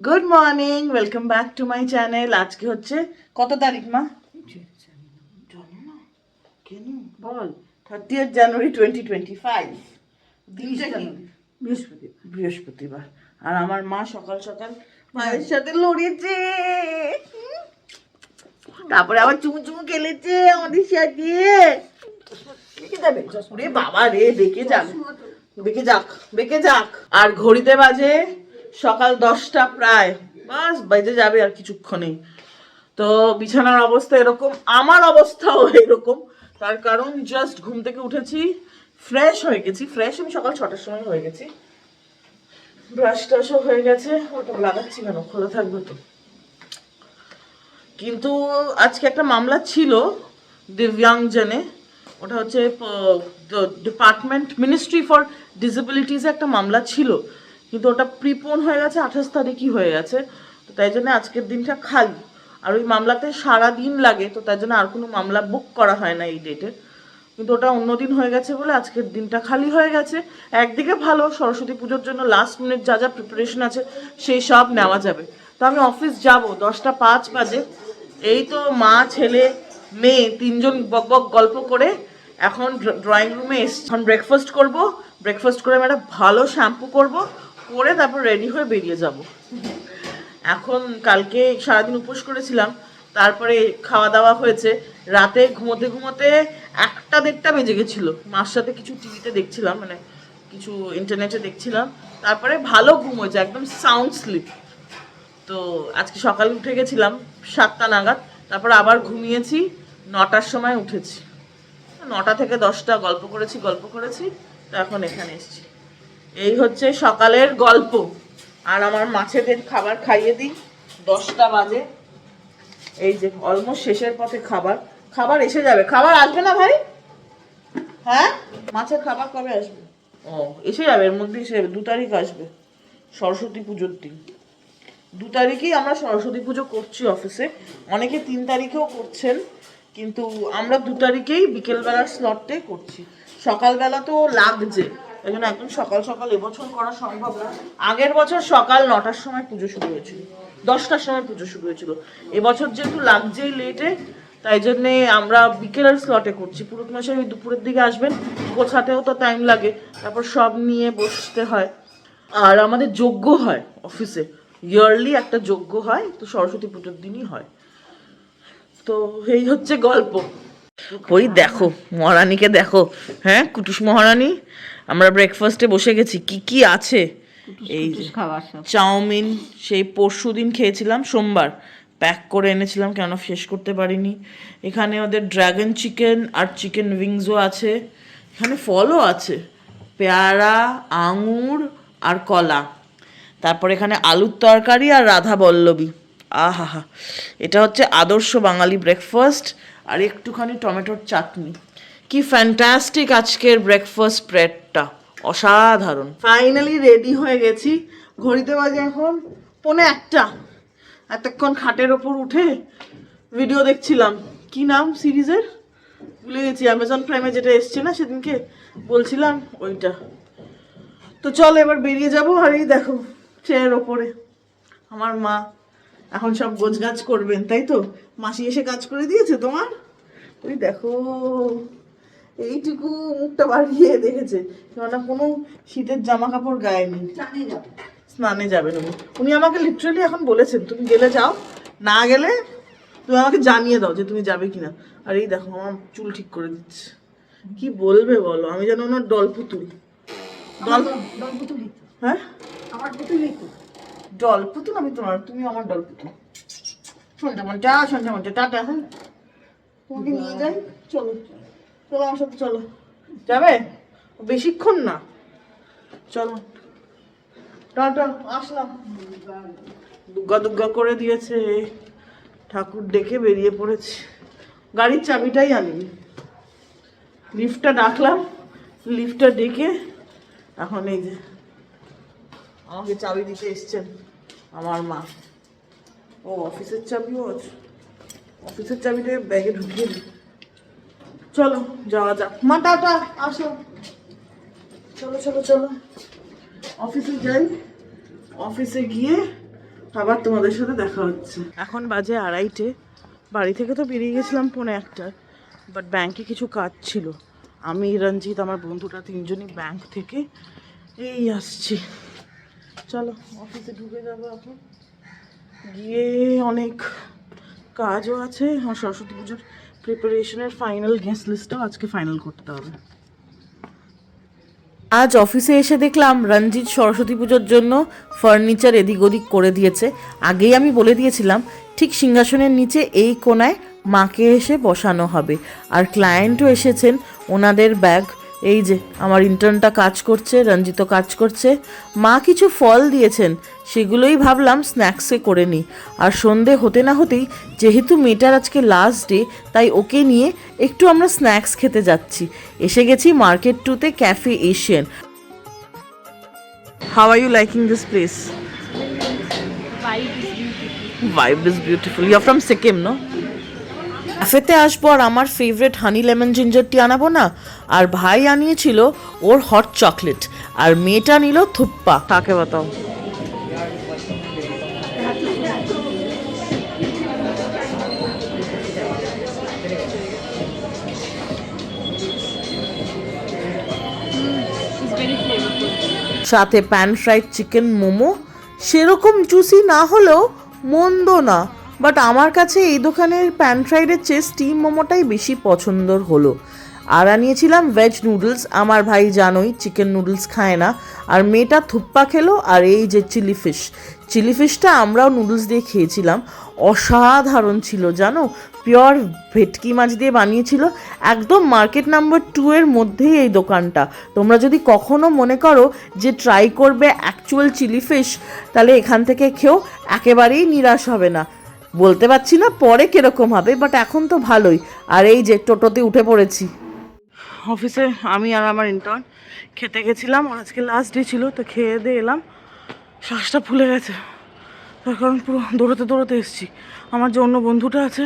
Good morning, welcome back to my channel. আজকে হচ্ছে কত তারিখ মা? জানো না কেন? বল 30th জানুয়ারি 2025। দিনটা কি? বৃহস্পতিবার। বৃহস্পতিবার। আর আমার মা সকাল সকাল মায়ের সাথে লড়েছে, তারপরে আবার চুমু চুমু খেলেছে আমাদের সাথে। ওরে বাবা রে, বেঁকে যাক বেঁকে যাক বেঁকে যাক। আর ঘড়িতে বাজে সকাল 10টা প্রায়, বাস বেজে যাবে আর কিছুক্ষণেই। তো বিছানার অবস্থা এরকম, আমার অবস্থাও এরকম। তার কারণ জাস্ট ঘুম থেকে উঠেছি, ফ্রেশ হয়ে গেছি। ফ্রেশ আমি সকাল 6টার সময় হয়ে গেছি, ব্রাশ টাশও হয়ে গেছে। ওটা লাগাচ্ছি কেন, খোলা থাকবে তো। কিন্তু আজকে একটা মামলা ছিল দিব্যাংজনে, ওটা হচ্ছে ডিপার্টমেন্ট মিনিস্ট্রি ফর ডিসেবিলিটিসে একটা মামলা ছিল, কিন্তু ওটা প্রিপোন হয়ে গেছে, 28 তারিখই হয়ে গেছে। তো তাই জন্য আজকের দিনটা খালি। আর ওই মামলাতে সারা দিন লাগে, তো তাই জন্য আর কোনো মামলা বুক করা হয় না এই ডেটে। কিন্তু ওটা অন্যদিন হয়ে গেছে বলে আজকের দিনটা খালি হয়ে গেছে। একদিকে ভালো, সরস্বতী পুজোর জন্য লাস্ট মিনিট যা যা প্রিপারেশন আছে সেই সব নেওয়া যাবে। তো আমি অফিস যাব 10টা 5 বাজে। এই তো মা ছেলে মেয়ে তিনজন বক বক গল্প করে এখন ড্রয়িং রুমে এসছি। এখন ব্রেকফাস্ট করব, ব্রেকফাস্ট করে আমি একটা ভালো শ্যাম্পু করব, করে তারপর রেডি হয়ে বেরিয়ে যাব। এখন কালকে সারাদিন উপোস করেছিলাম, তারপরে খাওয়া দাওয়া হয়েছে। রাতে ঘুমোতে ঘুমোতে 1টা 1:30 বেজে গেছিলো। মার সাথে কিছু টিভিতে দেখছিলাম, মানে কিছু ইন্টারনেটে দেখছিলাম। তারপরে ভালো ঘুম হয়েছে, একদম সাউন্ড স্লিপ। তো আজকে সকালে উঠে গেছিলাম 7টা নাগাদ, তারপর আবার ঘুমিয়েছি, 9টার সময় উঠেছি। 9টা থেকে 10টা গল্প করেছি। তো এখন এখানে এসেছি। এই হচ্ছে সকালের গল্প। আর আমার মাছেদের খাবার খাইয়ে দিই, 10টা বাজে। এই যে অলমোস্ট শেষের পথে খাবার খাবার এসে যাবে। খাবার আসবে না ভাই? হ্যাঁ, মাছের খাবার কবে আসবে? ও, এসে যাবে, এর মধ্যে এসে যাবে। 2 তারিখ আসবে, সরস্বতী পুজোর দিন। 2 তারিখেই আমরা সরস্বতী পুজো করছি অফিসে। অনেকে 3 তারিখেও করছেন, কিন্তু আমরা 2 তারিখেই বিকেলবেলার স্লটে করছি। সকালবেলা তো লাগছে, এই জন্য একদম সকাল সকাল এবছর করা সম্ভব না। আগের বছর সকাল 9টার সময় পুজো শুরু হয়েছিল, 10টার সময় পুজো শুরু হয়েছিল। এবছর যেহেতু লাগছেই লেটে, তাই জন্যে আমরা বিকেলের স্লটে করছি। পুরোহিত মশাই ওই দুপুরের দিকে আসবেন, গোছাতেও তো টাইম লাগে, তারপর সব নিয়ে বসতে হয়। আর আমাদের যজ্ঞ হয় অফিসে, ইয়ারলি একটা যজ্ঞ হয়, তো সরস্বতী পুজোর দিনই হয়। তো এই হচ্ছে গল্প। ওই দেখো মহারানীকে দেখো, হ্যাঁ কুটুস মহারানী। আমরা ব্রেকফাস্টে বসে গেছি, কি কি আছে এই যে চাউমিন, সেই পরশুদিন খেয়েছিলাম সোমবার, প্যাক করে এনেছিলাম, কেন শেষ করতে পারিনি। এখানে ওদের ড্রাগন চিকেন আর চিকেন উইংসও আছে। এখানে ফলও আছে, পেয়ারা, আঙুর আর কলা। তারপর এখানে আলুর তরকারি আর রাধা বল্লবী। আহা হা, এটা হচ্ছে আদর্শ বাঙালি ব্রেকফাস্ট। আর একটুখানি টমেটোর চাটনি। কি ফ্যান্টাস্টিক আজকের ব্রেকফাস্ট স্প্রেডটা, অসাধারণ। ফাইনালি রেডি হয়ে গেছি। ঘড়িতে বাজে এখন 1:45। এতক্ষণ খাটের ওপর উঠে ভিডিও দেখছিলাম। কি নাম সিরিজের ভুলে গেছি, অ্যামাজন প্রাইমে যেটা এসছে না সেদিনকে বলছিলাম, ওইটা। তো চল এবার বেরিয়ে যাবো। আর এই দেখো চেয়ারের ওপরে আমার মা এখন সব গোছগাছ করবেন, তাই তো? মাসি এসে কাজ করে দিয়েছে তোমার? ওই দেখো এইটুকু মুখটা বাড়িয়ে দেখেছে, কেননা কোনো শীতের জামা কাপড় গায়ে নেই। স্নানে যাবেন উনি। উনি আমাকে লিটারালি এখন বলেছেন তুমি গেলে যাও, না গেলে তুমি আমাকে জানিয়ে দাও যে তুমি যাবে কিনা। আর এই দেখো আমার চুল ঠিক করে দিচ্ছে। কি বলবে বলো, আমি যেন ওনার ডল পুতুল। হ্যাঁ, আমার পুতুলই তো। ডল পুতুল আমি তোমার, তুমি আমার ডল পুতুল। সন্ধ্যা টাটা। হ্যাঁ, তোমাকে নিয়ে যাই, চলো চলো আমার সাথে চলো। যাবে? বেশিক্ষণ না, চলো টাটা, আসলাম। দুগ্গা দুগ্গা করে দিয়েছে, ঠাকুর ডেকে বেরিয়ে পড়েছি। গাড়ির চাবিটাই আনিনি, লিফটটা ডাকলাম, লিফটটা ডেকে এখন এই যে আমাকে চাবি দিতে এসছেন আমার মা। ও অফিসের চাবিও আছে, অফিসের চাবিটা ব্যাগে ঢুকিয়ে দিই। চলো যাওয়া যাক। মা টাটা, আসো, চলো চলো চলো অফিসে যাই। অফিসে গিয়ে আবার তোমাদের সাথে দেখা হচ্ছে। এখন বাজে 2:30, বাড়ি থেকে তো বেরিয়ে গেছিলাম 1:45, বাট ব্যাংকে কিছু কাজ ছিল। আমি, রঞ্জিত, আমার বন্ধুটা 3জনই ব্যাংক থেকে এই আসছি। চলো অফিসে ঢুকে যাবো এখন, গিয়ে অনেক কাজও আছে। আমার সরস্বতী পুজোর প্রিপারেশনের ফাইনাল গেস্ট লিস্টটাও আজকে ফাইনাল করতে হবে। আজ অফিসে এসে দেখলাম রঞ্জিত সরস্বতী পুজোর জন্য ফার্নিচার এদিক ওদিক করে দিয়েছে। আগেই আমি বলে দিয়েছিলাম ঠিক সিংহাসনের নিচে এই কোণায় মাকে এসে বসানো হবে। আর ক্লায়েন্টও এসেছেন, ওনাদের ব্যাগ এই যে, আমার ইন্টার্নটা কাজ করছে, রঞ্জিতও কাজ করছে। মা কিছু ফল দিয়েছেন, সেগুলোই ভাবলাম স্ন্যাক্সে করে নিই। আর সন্ধে হতে না হতেই, যেহেতু মেয়েটার আজকে লাস্ট ডে, তাই ওকে নিয়ে একটু আমরা স্ন্যাক্স খেতে যাচ্ছি। এসে গেছি মার্কেট 2-তে, cafe Asian. How are you liking this place? Vibe is beautiful. You're from Sikkim, no? ক্যাফেতে আসবো আর আমার favourite honey lemon ginger tea আনাবো না। আর ভাই আনিয়েছিল ওর হট চকলেট, আর মেয়েটা নিল থুপ্পা। কাকে বাতাও? সাথে প্যান ফ্রাইড চিকেন মোমো, সেরকম জুসি না হলেও মন্দ না, বাট আমার কাছে এই দোকানের প্যান ফ্রাইডের চেয়ে স্টিম মোমোটাই বেশি পছন্দর হলো। আর আনিয়েছিলাম ভেজ নুডলস, আমার ভাই জানোই চিকেন নুডলস খায় না। আর মেয়েটা থুপ্পা খেলো। আর এই যে চিলি ফিশটা আমরাও নুডলস দিয়ে খেয়েছিলাম, অসাধারণ ছিল জানো। পিওর ভেটকি মাছ দিয়ে বানিয়েছিল, একদম মার্কেট নাম্বার 2 এর মধ্যেই এই দোকানটা। তোমরা যদি কখনো মনে করো যে ট্রাই করবে অ্যাকচুয়াল চিলি ফিশ, তাহলে এখান থেকে খেও, একেবারেই নিরাশ হবে না। বলতে পারছি না পরে কিরকম হবে, বাট এখন তো ভালোই। আর এই যে টোটোতে উঠে পড়েছি। অফিসে আমি আর আমার ইন্টার্ন খেতে গেছিলাম, আর আজকে লাস্ট ডে ছিল, তো খেয়ে দিয়ে এলাম। শ্বাসটা ফুলে গেছে, তার কারণ পুরো দৌড়তে এসেছি। আমার যে অন্য বন্ধুটা আছে,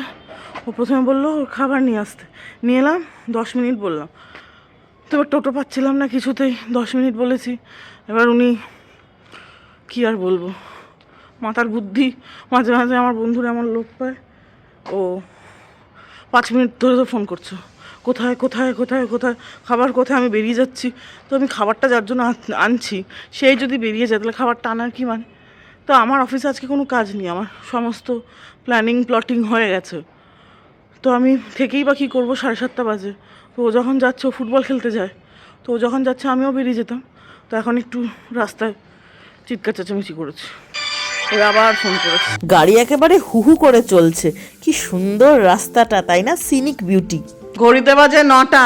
ও প্রথমে বললো ওর খাবার নিয়ে আসতে, নিয়ে এলাম। 10 মিনিট বললাম, তো এবার টোটো পাচ্ছিলাম না কিছুতেই। 10 মিনিট বলেছি, এবার উনি কী আর বলবো, মাথার বুদ্ধি মাঝে মাঝে আমার বন্ধুরা এমন লোক পায়, ও 5 মিনিট ধরে তো ফোন করছো, কোথায় কোথায় কোথায় কোথায় খাবার কোথায়, আমি বেরিয়ে যাচ্ছি। তো আমি খাবারটা যার জন্য আনছি, সেই যদি বেরিয়ে যায় তাহলে খাবারটা আনার কী মানে? তো আমার অফিসে আজকে কোনো কাজ নেই, আমার সমস্ত প্লটিং হয়ে গেছে। তো আমি থেকেই বা কী করবো? 7:30 বাজে। তো ও যখন যাচ্ছে, ও ফুটবল খেলতে যায়, তো ও যখন যাচ্ছে আমিও বেরিয়ে যেতাম। তো এখন একটু রাস্তায় চিৎকার চেঁচামেচি করেছি, আবার ফোন করেছি। গাড়ি একেবারে হুহু করে চলছে, কি সুন্দর রাস্তাটা, তাই না? Scenic beauty. ঘড়িতে বাজে 9টা,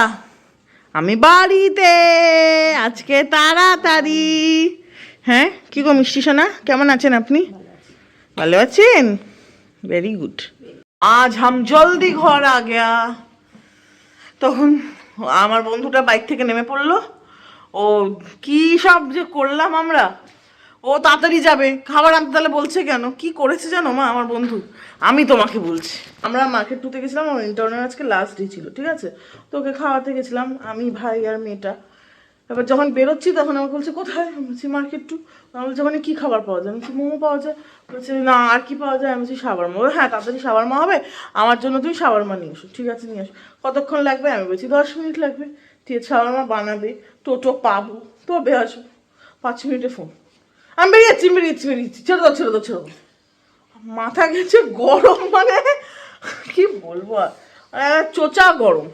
আমি বাড়িতে আজকে তাড়াতাড়ি। হ্যাঁ, কি গো মিষ্টি সোনা, কেমন আছেন আপনি? ভালো আছেন? Very good. আজ হাম জলদি ঘর আ গয়া। তখন আমার বন্ধুটা বাইক থেকে নেমে পড়লো। ও কি সব যে করলাম আমরা, ও তাড়াতাড়ি যাবে খাবার আনতে, তাহলে বলছে কেন? কি করেছে জানো মা আমার বন্ধু? আমি তোমাকে বলছি। আমরা মার্কেট 2-তে গেছিলাম, আমার ইন্টার্নের আজকে লাস্ট ডে ছিল, ঠিক আছে? তো ওকে খাওয়াতে গেছিলাম আমি, ভাই আর মেয়েটা। এবার যখন বেরোচ্ছি তখন আমাকে বলছে কোথায়? আমি বলছি মার্কেট 2। আমি বলছি ওখানে কী খাবার পাওয়া যায়? আমি বলছি মোমো পাওয়া যায়। বলছে না, আর কি পাওয়া যায়? আমি বলছি শাওয়ারমা। হ্যাঁ, তাড়াতাড়ি শাওয়ারমা হবে, আমার জন্য তুমি শাওয়ারমা নিয়ে এসো। ঠিক আছে, নিয়ে এসো। কতক্ষণ লাগবে? আমি বলছি 10 মিনিট লাগবে। ঠিক আছে, শাওয়ারমা বানাবে, টোটো পাবো, তবে আসো। 5 মিনিটে ফোন। আমি বেরিয়েছি। ছেড়ে দাও। মাথা গেছে গরম, মানে কি বলবো আর, চোচা গরম।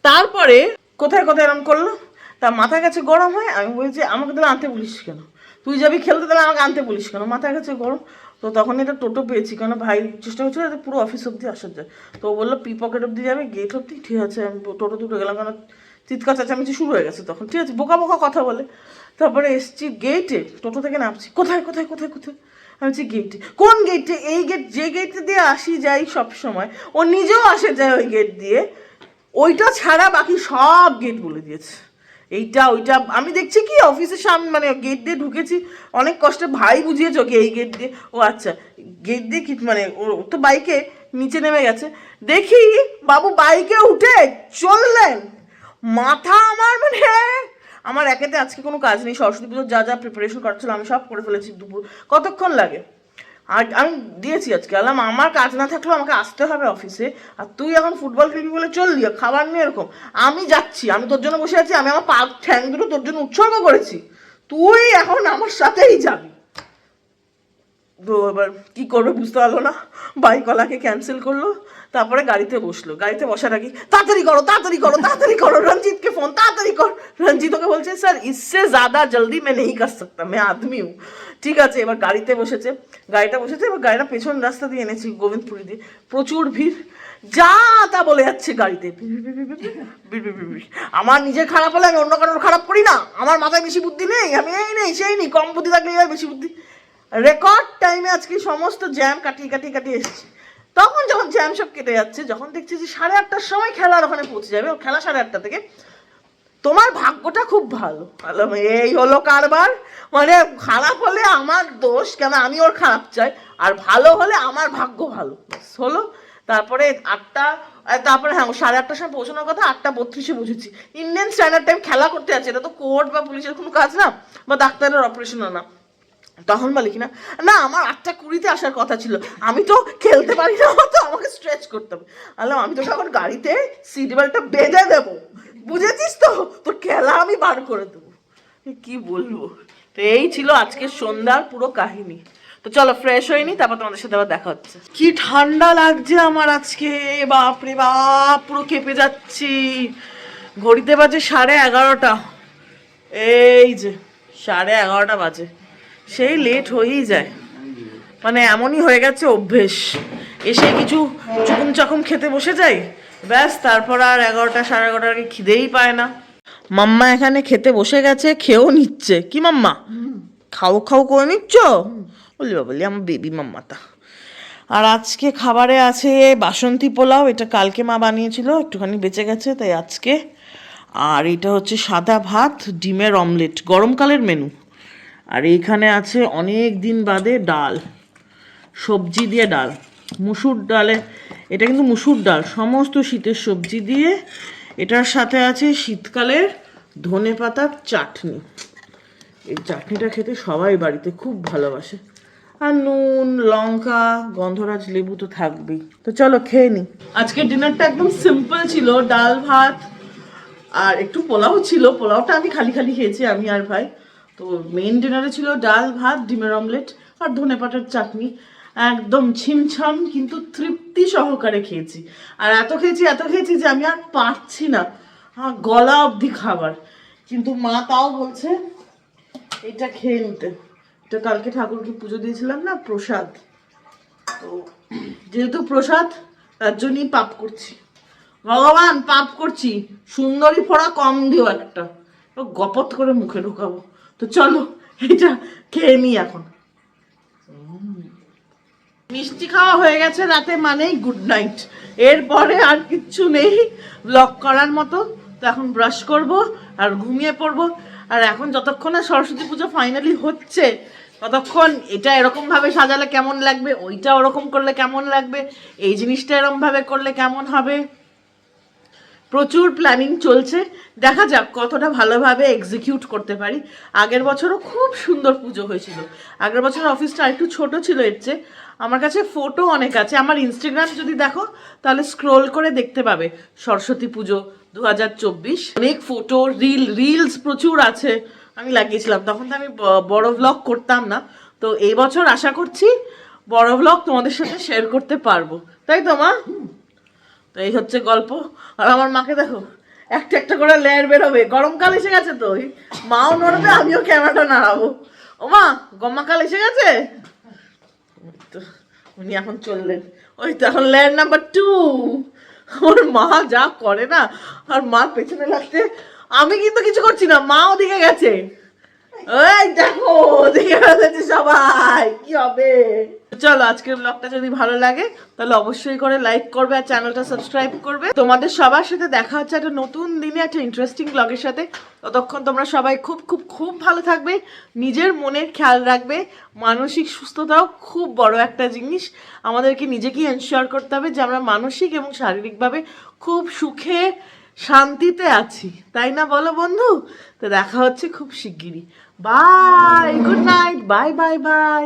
তারপরে কোথায় এরম করলো, তা মাথা গেছে গরম হয়। আমি বলছি আমাকে তাহলে আনতে বলিস কেন? তুই যাবি খেলতে, তাহলে আমাকে আনতে বলিস কেন? মাথা গেছে গরম। তো তখন এটা টোটো পেয়েছি, কেন ভাই চেষ্টা করছিল যাতে পুরো অফিস অব্দি আসা যায়। তো ও বললো পি পকেট অব্দি যাবে, গেট অব্দি। ঠিক আছে, আমি টোটো দুটো গেলাম, কেন চিৎকার চেঁচামেচি শুরু হয়ে গেছে তখন। ঠিক আছে, বোকা কথা বলে। তারপরে এসছি গেটে, টোটো থেকে নামছি, কোথায়? আমি বলছি গেটে। কোন গেটে? এই গেট, যে গেটে দিয়ে আসি যাই সব সময়, ও নিজেও আসে যায় ওই গেট দিয়ে, ওইটা ছাড়া বাকি সব গেট বলে দিয়েছে। এইটা ওইটা আমি দেখছি কি অফিসের সামনে, মানে গেট দিয়ে ঢুকেছি অনেক কষ্টে, ভাই বুঝিয়েছে ওকে এই গেট দিয়ে। ও আচ্ছা, গেট দিয়ে কি মানে, ও তো বাইকে নিচে নেমে গেছে। দেখি বাবু বাইকে উঠে চললেন, মাথা আমার মানে, আমার একেতে আজকে কোনো কাজ নেই, সরস্বতী পুজোর যা প্রিপারেশন করা ছিল আমি সব করে ফেলেছি। দুপুর কতক্ষণ লাগে? আর আমি দিয়েছি আজকে, আলাম আমার কাজ না থাকলেও আমাকে আসতে হবে অফিসে, আর তুই এখন ফুটবল খেলবি বলে চললি, খাবার নিয়ে এরকম। আমি যাচ্ছি, আমি তোর জন্য বসে আছি, আমি আমার পা ঠ্যাং দুটো তোর জন্য উৎসর্গ করেছি, তুই এখন আমার সাথেই যাবি। তো এবার কি করবে বুঝতে পারলো না, বাইকওয়ালাকে ক্যান্সেল করলো, তারপরে গাড়িতে বসলো। গাড়িতে বসার আগে তাড়াতাড়ি করো তাড়াতাড়ি করো তাড়াতাড়ি করো, রঞ্জিতকে ফোন তাড়াতাড়ি কর। রঞ্জিত ওকে বলছে স্যার ইসসে জ্যাদা জলদি मैं नहीं कर सकता, मैं आदमी हूँ। ঠিক আছে, এবার গাড়িতে বসেছে, এবার গাড়িটা পেছন রাস্তা দিয়ে এনেছি গোবিন্দপুরি দিয়ে, প্রচুর ভিড়, যা তা বলে যাচ্ছে গাড়িতে, আমার নিজের খারাপ হলে আমি অন্য কারোর খারাপ করি না, আমার মাথায় বেশি বুদ্ধি নেই, আমি এই নেই সেই নেই, কম বুদ্ধি থাকলে এবার বেশি বুদ্ধি। রেকর্ড টাইমে আজকে সমস্ত জ্যাম কাটিয়ে এসেছি। তখন যখন জ্যাম সব কেটে যাচ্ছে, যখন দেখছি যে 8:30টার সময় খেলার ওখানে পৌঁছে যাবে, খেলা 8:30 থেকে, তোমার ভাগ্যটা খুব ভালো। এই হলো কারবার, মানে খারাপ হলে আমার দোষ কেন, আমি ওর খারাপ চাই, আর ভালো হলে আমার ভাগ্য ভালো হলো। তারপরে 8টা, তারপরে হ্যাঁ 8:30টার সময় পৌঁছানোর কথা, 8:32-এ বুঝেছি। ইন্ডিয়ান স্ট্যান্ডার্ড টাইম খেলা করতে যাচ্ছে, এটা তো কোর্ট বা পুলিশের কোনো কাজ না, বা ডাক্তারের অপারেশনও না। তখন বলে কিনা না আমার 8:20-তে আসার কথা ছিল, আমি তো খেলতে পারি না, তো আমাকে স্ট্রেচ করতে হবে। আমি তো এখন গাড়িতে সিট বেল্টটা বেঁধে দেবো, বুঝেছিস তো, তোর খেলা আমি বার করে দেবো। কি বলবো, তো এই ছিল আজকের সন্ধ্যার পুরো কাহিনী। তো চলো ফ্রেশ হয়নি, তারপর তোমাদের সাথে আবার দেখা হচ্ছে। কি ঠান্ডা লাগছে আমার আজকে, বাপরে বাপ, পুরো কেঁপে যাচ্ছি। ঘড়িতে বাজে 11:30, এই যে 11:30 বাজে, সেই লেট হয়েই যায়, মানে এমনই হয়ে গেছে অভ্যেস। এসে কিছু চুকুম চাকুম খেতে বসে যাই, ব্যাস, তারপর আর 11টা 11:30 আগে খিদেই পায় না। মাম্মা এখানে খেতে বসে গেছে, খেয়েও নিচ্ছে। কি মাম্মা, খাও করে নিচ্ছ? বলি বাবলি আমার বেবি মাম্মাটা। আর আজকে খাবারে আছে বাসন্তী পোলাও, এটা কালকে মা বানিয়েছিল, একটুখানি বেঁচে গেছে তাই আজকে। আর এটা হচ্ছে সাদা ভাত, ডিমের অমলেট, গরমকালের মেনু। আর এইখানে আছে অনেক দিন বাদে ডাল, সবজি দিয়ে ডাল, মুসুর ডালে, এটা কিন্তু মুসুর ডাল, সমস্ত শীতের সবজি দিয়ে। এটার সাথে আছে শীতকালের ধনেপাতার চাটনি, এই চাটনিটা খেতে সবাই বাড়িতে খুব ভালোবাসে। আর নুন লঙ্কা গন্ধরাজ লেবু তো থাকবেই। তো চলো খেয়ে নি। আজকের ডিনারটা একদম সিম্পল ছিল, ডাল ভাত আর একটু পোলাও ছিল, পোলাওটা আমি খালি খেয়েছি আমি আর ভাই। তো মেইন ডিনারে ছিল ডাল ভাত, ডিমের অমলেট আর ধনেপাতার চাটনি, একদম ছিমছাম কিন্তু তৃপ্তি সহকারে খেয়েছি। আর এত খেয়েছি যে আমি আর পারছি না, গলা অবধি খাবার। কিন্তু মা তাও বলছে এটা খেয়ে নিতে, এটা কালকে ঠাকুরকে পুজো দিয়েছিলাম না, প্রসাদ, তো যেহেতু প্রসাদ তার জন্যই পাপ করছি, ভগবান পাপ করছি, সুন্দরী ফোড়া কম দিও একটা, গপত করে মুখে ঢোকাবো। তো চলো এটা খেয়ে নি এখন। মিষ্টি খাওয়া হয়ে গেছে রাতে মানেই গুড নাইট, এরপরে আর কিচ্ছু নেই ব্লগ করার মতো। তো এখন ব্রাশ করব আর ঘুমিয়ে পড়বো। আর এখন যতক্ষণ না সরস্বতী পুজো ফাইনালি হচ্ছে, ততক্ষণ এটা এরকমভাবে সাজালে কেমন লাগবে, ওইটা ওরকম করলে কেমন লাগবে, এই জিনিসটা এরকমভাবে করলে কেমন হবে, প্রচুর প্ল্যানিং চলছে। দেখা যাক কতটা ভালোভাবে এক্সিকিউট করতে পারি। আগের বছরও খুব সুন্দর পুজো হয়েছিল, আগের বছর অফিসটা একটু ছোট ছিল এর চেয়ে। আমার কাছে ফটো অনেক আছে, আমার ইনস্টাগ্রাম যদি দেখো তাহলে স্ক্রোল করে দেখতে পাবে সরস্বতী পুজো 2024, অনেক ফটো রিলস প্রচুর আছে, আমি লাগিয়েছিলাম। তখন তো আমি বড় ব্লগ করতাম না, তো এই বছর আশা করছি বড় ব্লগ তোমাদের সাথে শেয়ার করতে পারবো, তাই তো মা? তো এই হচ্ছে গল্প। আর আমার মাকে দেখো, একটা করে লেয়ার বেরোবে, গরমকাল এসে গেছে তো, মাও নড়বে আমিও ক্যামেরাটা নাড়াবো। ও মা গরমকাল এসে গেছে, তো উনি এখন চললেন, ওই তো এখন লেয়ার নাম্বার 2। ওর মা যা করে না, আর মার পেছনে লাগতে, আমি কিন্তু কিছু করছি না, মা ওদিকে গেছে, এই দেখো ওদিকে গেছে সবাই, কি হবে। চলো আজকের ব্লগটা যদি ভালো লাগে তাহলে অবশ্যই করে লাইক করবে আর চ্যানেলটা সাবস্ক্রাইব করবে। তোমাদের সবার সাথে দেখা হচ্ছে একটা নতুন দিনে একটা ইন্টারেস্টিং ব্লগের সাথে। ততক্ষণ তোমরা সবাই খুব খুব খুব ভালো থাকবে, নিজের মনের খেয়াল রাখবে। মানসিক সুস্থতাও খুব বড় একটা জিনিস, আমাদেরকে নিজেকেই এনশিওর করতে হবে যে আমরা মানসিক এবং শারীরিকভাবে খুব সুখে শান্তিতে আছি, তাই না বলো বন্ধু? তো দেখা হচ্ছে খুব শিগগিরই। Bye, good night, bye bye by.